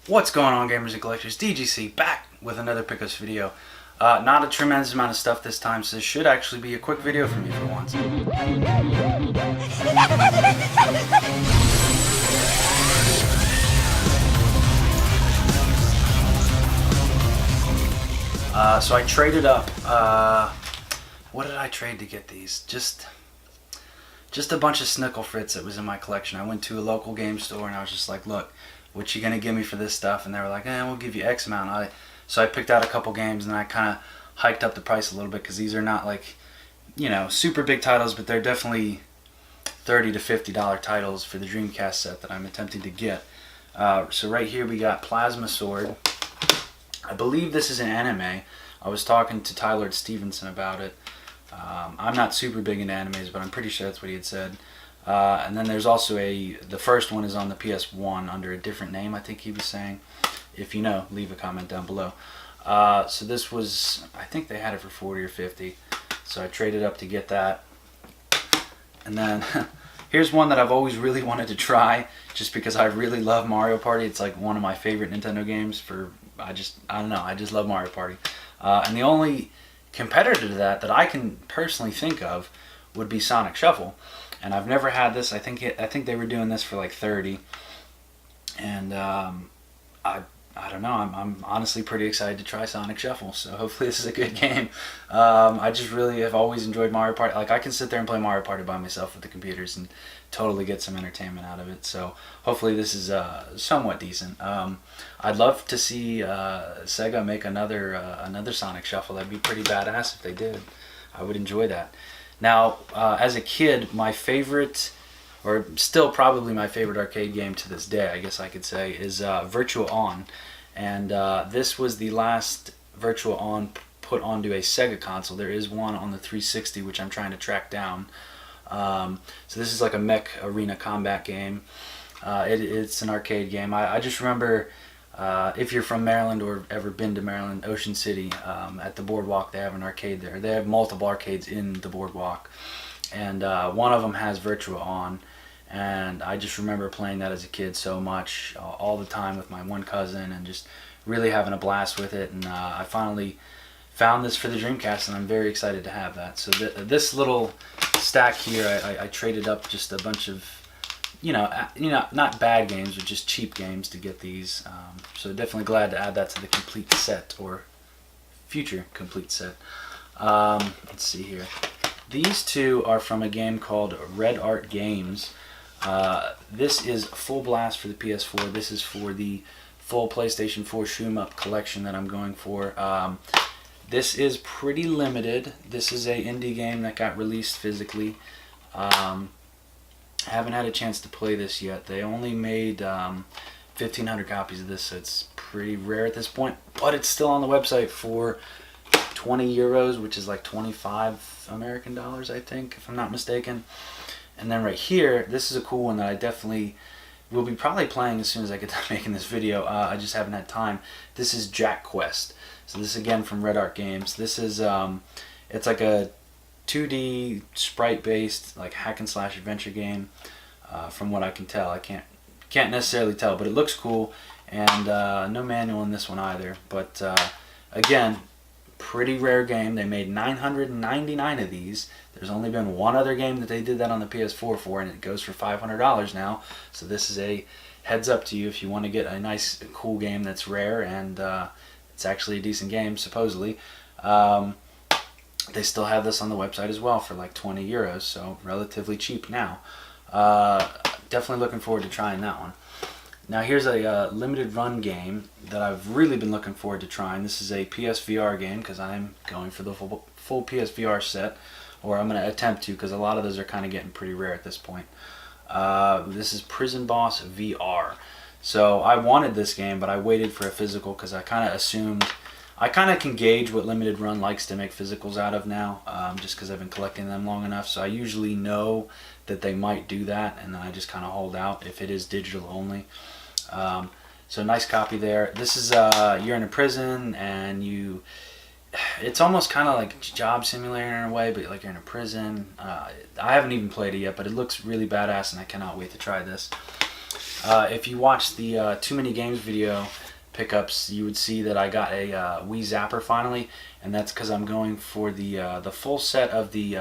What's going on, gamers and collectors? DGC back with another pickups video. Not a tremendous amount of stuff this time, so this should actually be a quick video for me for once. So I traded up. What did I trade to get these? Just a bunch of Snickle Fritz that was in my collection. I went to a local game store and I was just like, look, what you gonna give me for this stuff? And they were like, we'll give you X amount. So I picked out a couple games and I kind of hiked up the price a little bit because these are not like, super big titles, but they're definitely $30 to $50 titles for the Dreamcast set that I'm attempting to get. So right here we got Plasma Sword. I believe this is an anime. I was talking to Tyler Stevenson about it. I'm not super big into animes, but I'm pretty sure that's what he had said. And then there's also the first one is on the PS1 under a different name, I think he was saying. If you know, leave a comment down below. So this was, I think they had it for 40 or 50. So I traded up to get that. And then here's one that I've always really wanted to try, just because I really love Mario Party. It's like one of my favorite Nintendo games I don't know, I just love Mario Party. And the only competitor to that I can personally think of would be Sonic Shuffle. And I've never had this. I think they were doing this for like 30. And I don't know. I'm honestly pretty excited to try Sonic Shuffle. So hopefully this is a good game. I just really have always enjoyed Mario Party. Like, I can sit there and play Mario Party by myself with the computers and totally get some entertainment out of it. So hopefully this is somewhat decent. I'd love to see Sega make another Sonic Shuffle. That'd be pretty badass if they did. I would enjoy that. Now, as a kid, my favorite, or still probably my favorite arcade game to this day, I guess I could say, is Virtua On. And this was the last Virtua On put onto a Sega console. There is one on the 360, which I'm trying to track down. So this is like a mech arena combat game. It's an arcade game. I just remember, if you're from Maryland or ever been to Maryland, Ocean City, at the Boardwalk, they have an arcade there. They have multiple arcades in the Boardwalk. And one of them has Virtua On. And I just remember playing that as a kid so much, all the time with my one cousin, and just really having a blast with it. And I finally found this for the Dreamcast, and I'm very excited to have that. So this little stack here, I traded up just a bunch of, not bad games, but just cheap games to get these. So definitely glad to add that to the complete set, or future complete set. Let's see here. These two are from a game called Red Art Games. This is Full Blast for the PS4. This is for the full PlayStation 4 Shoom Up collection that I'm going for. This is pretty limited. This is a indie game that got released physically. I haven't had a chance to play this yet. They only made 1,500 copies of this, so it's pretty rare at this point. But it's still on the website for 20 euros, which is like 25 American dollars, I think, if I'm not mistaken. And then right here, this is a cool one that I definitely will be probably playing as soon as I get done making this video. I just haven't had time. This is Jack Quest. So this is again from Red Art Games. This is it's like a 2D sprite-based like hack and slash adventure game. From what I can tell, I can't necessarily tell, but it looks cool. And no manual in this one either. But again, pretty rare game. They made 999 of these. There's only been one other game that they did that on the PS4 for, and it goes for $500 now. So this is a heads up to you if you want to get a nice, cool game that's rare, and it's actually a decent game, supposedly. They still have this on the website as well for like 20 euros, so relatively cheap now. Definitely looking forward to trying that one. Now here's a limited run game that I've really been looking forward to trying. This is a PSVR game, because I'm going for the full PSVR set, or I'm going to attempt to, because a lot of those are kind of getting pretty rare at this point. This is Prison Boss VR. So I wanted this game, but I waited for a physical because I kind of assumed, I kind of can gauge what limited run likes to make physicals out of now, just because I've been collecting them long enough. So I usually know that they might do that, and then I just kind of hold out if it is digital only. So nice copy there. This is you're in a prison, and it's almost kind of like Job Simulator in a way, but like you're in a prison. I haven't even played it yet, but it looks really badass, and I cannot wait to try this. If you watch the Too Many Games video pickups, you would see that I got a Wii Zapper finally, and that's because I'm going for the full set of the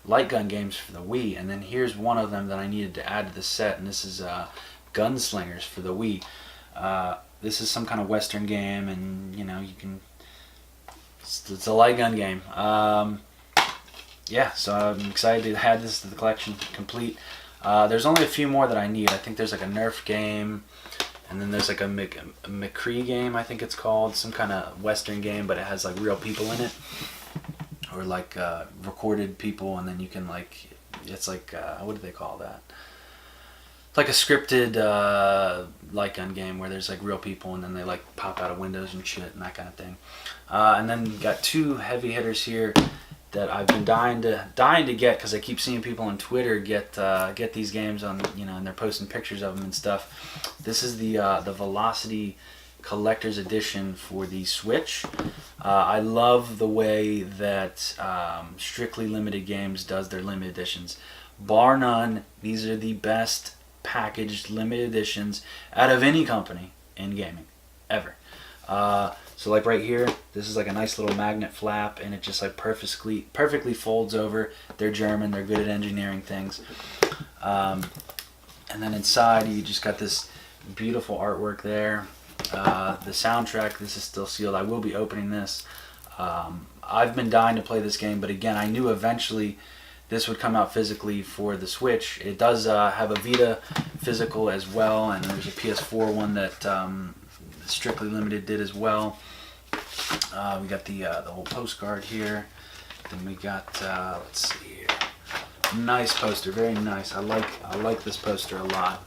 light gun games for the Wii. And then here's one of them that I needed to add to the set, and this is Gunslingers for the Wii. This is some kind of Western game, and you know, you can. It's a light gun game. Yeah, so I'm excited to add this to the collection complete. There's only a few more that I need. I think there's like a Nerf game, and then there's like a McCree game, I think it's called, some kind of Western game, but it has like real people in it, or like recorded people, and then you can like, it's like what do they call that? It's like a scripted light gun game where there's like real people, and then they like pop out of windows and shit and that kind of thing. And then you got two heavy hitters here that I've been dying to get, because I keep seeing people on Twitter get these games on, you know, and they're posting pictures of them and stuff. This is the Velocity Collector's Edition for the Switch. I love the way that Strictly Limited Games does their limited editions. Bar none, these are the best packaged limited editions out of any company in gaming ever. So like right here, this is like a nice little magnet flap, and it just like perfectly folds over. They're German, they're good at engineering things. And then inside you just got this beautiful artwork there. The soundtrack, this is still sealed. I will be opening this. I've been dying to play this game, but again, I knew eventually this would come out physically for the Switch. It does have a Vita physical as well, and there's a PS4 one that Strictly Limited did as well. We got the whole postcard here. Then we got let's see here, nice poster, very nice. I like this poster a lot.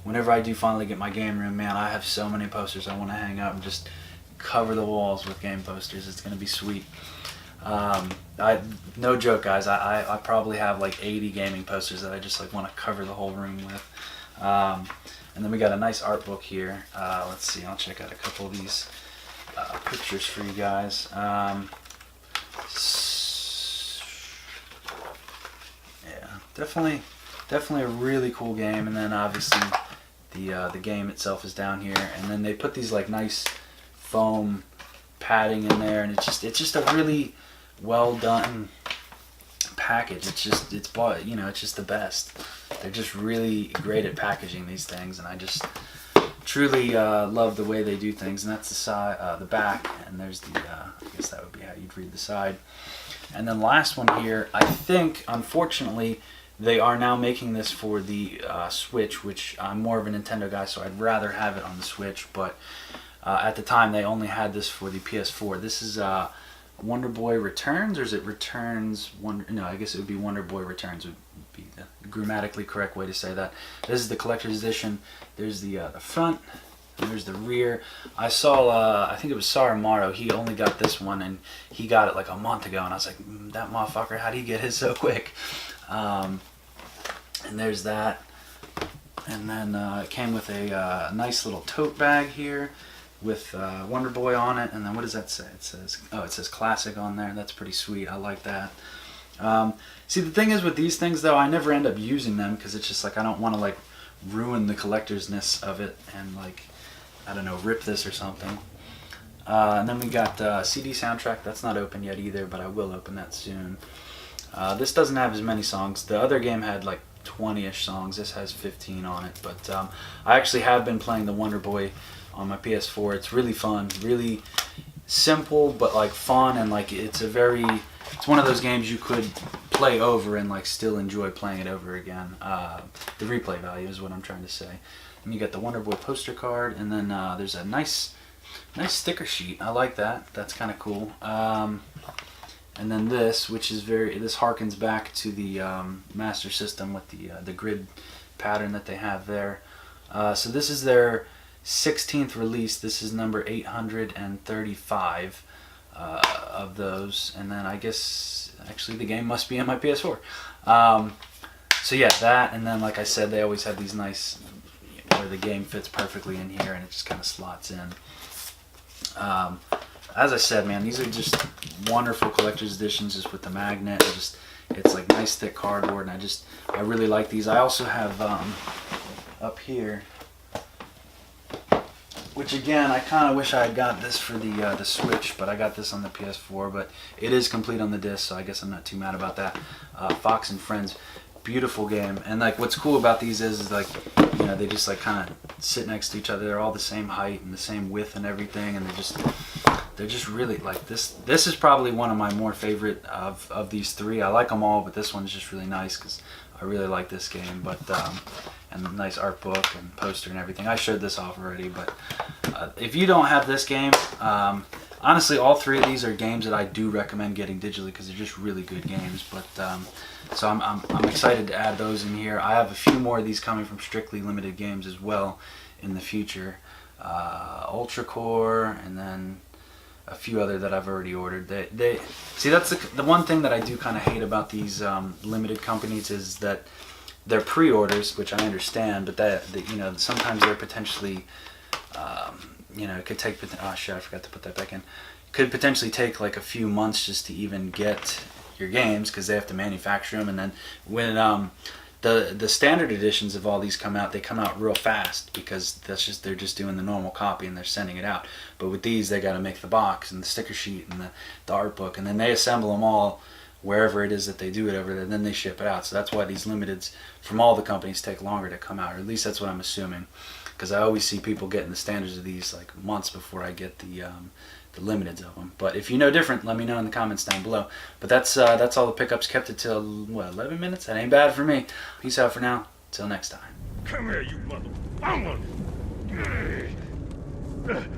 Whenever I do finally get my game room, man, I have so many posters I want to hang up and just cover the walls with game posters. It's gonna be sweet. No joke, guys. I probably have like 80 gaming posters that I just like want to cover the whole room with. And then we got a nice art book here. Let's see, I'll check out a couple of these pictures for you guys. Yeah, definitely a really cool game. And then obviously the game itself is down here. And then they put these like nice foam padding in there, and it's just a really well done package. It's just the best. They're just really great at packaging these things, and I just truly love the way they do things. And that's the side, the back, and there's the I guess that would be how you'd read the side. And then last one here, I think unfortunately they are now making this for the Switch, which I'm more of a Nintendo guy, so I'd rather have it on the Switch, but at the time they only had this for the PS4. This is Wonder Boy Returns, or is it Returns Wonder? No, I guess it would be Wonder Boy Returns would be the grammatically correct way to say that. This is the collector's edition. There's the front, and there's the rear. I saw, I think it was Saramato, he only got this one, and he got it like a month ago, and I was like, that motherfucker, how'd he get his so quick? And there's that. And then it came with a nice little tote bag here with Wonder Boy on it. And then what does that say? It says classic on there. That's pretty sweet. I like that. See, the thing is with these things though, I never end up using them because it's just like I don't want to like ruin the collector's-ness of it and like, I don't know, rip this or something. And then we got CD soundtrack. That's not open yet either, but I will open that soon. This doesn't have as many songs. The other game had like 20-ish songs. This has 15 on it. But I actually have been playing the Wonder Boy on my PS4. It's really fun, really simple, but like fun, and like it's one of those games you could play over and like still enjoy playing it over again. The replay value is what I'm trying to say. And you got the Wonder Boy poster card, and then there's a nice sticker sheet. I like that. That's kind of cool. And then this, which is this harkens back to the Master System with the grid pattern that they have there. So this is their 16th release. This is number 835 of those. And then I guess actually the game must be in my PS4. So yeah, that, and then like I said, they always have these nice, where the game fits perfectly in here and it just kind of slots in. As I said, man, these are just wonderful collector's editions, just with the magnet. It's like nice thick cardboard, and I really like these. I also have up here, which again, I kind of wish I had got this for the Switch, but I got this on the PS4. But it is complete on the disc, so I guess I'm not too mad about that. Fox and Friends, beautiful game. And like, what's cool about these is like, you know, they just like kind of sit next to each other. They're all the same height and the same width and everything, and they're just really like this. This is probably one of my more favorite of these three. I like them all, but this one's just really nice because I really like this game. But and a nice art book and poster and everything. I showed this off already, but if you don't have this game, honestly, all three of these are games that I do recommend getting digitally because they're just really good games. But so I'm excited to add those in here. I have a few more of these coming from strictly limited games as well in the future. Ultra Core, and then a few other that I've already ordered. They see, that's the one thing that I do kind of hate about these limited companies is that they're pre-orders, which I understand, but that you know, sometimes they're potentially you know, it could take, oh shit, I forgot to put that back in. Could potentially take like a few months just to even get your games because they have to manufacture them, and then when the standard editions of all these come out, they come out real fast because they're just doing the normal copy and they're sending it out. But with these, they got to make the box and the sticker sheet and the art book, and then they assemble them all wherever it is that they do it over there, and then they ship it out. So that's why these limiteds from all the companies take longer to come out, or at least that's what I'm assuming, because I always see people getting the standards of these like months before I get the limiteds of them. But if you know different, let me know in the comments down below. But that's all the pickups. Kept it till what, 11 minutes? That ain't bad for me. Peace out for now. Till next time. Come here, you mother.